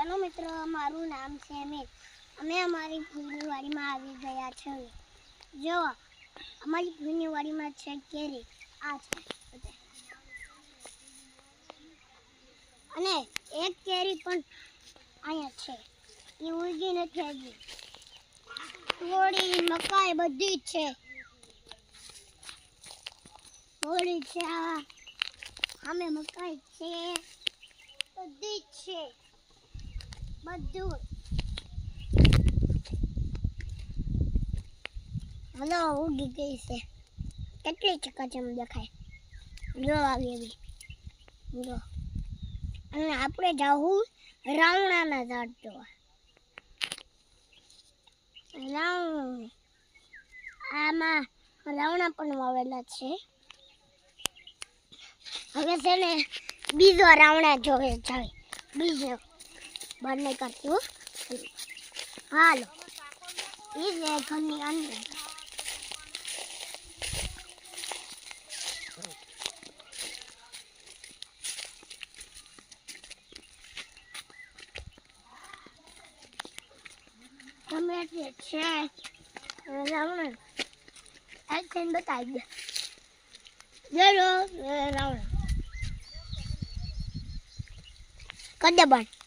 ચાલો મિત્રો, મારું નામ છે અમિત. અમે અમારી ફૂલની વાડીમાં આવી ગયા છે. જો અમારી ફૂલની વાડીમાં છે કેરી, આ છે અને એક કેરી પણ અહીંયા છે, એ ઉગી નથી હજી. થોડી મકાઈ બધી જ છે, થોડી છે અમે મકાઈ છે, બધી જ છે, બધું. હલો, ઉગી ગઈ છે. કેટલી ચકાચમ દેખાય, જો આવી એવી જો. અને આપણે જાવું રાવણાના ઝાડ જોવા. આમાં રાવણા પણ વાવેલા છે. હવે છે ને બીજો રાવણા જોવે જાય, બીજો બંને કરતું. હાલો, એ છે ઘરની અંદર. ટમેટી છે, રાવણ એક થઈને બતાવી દે. રાવણ કદે બંધ.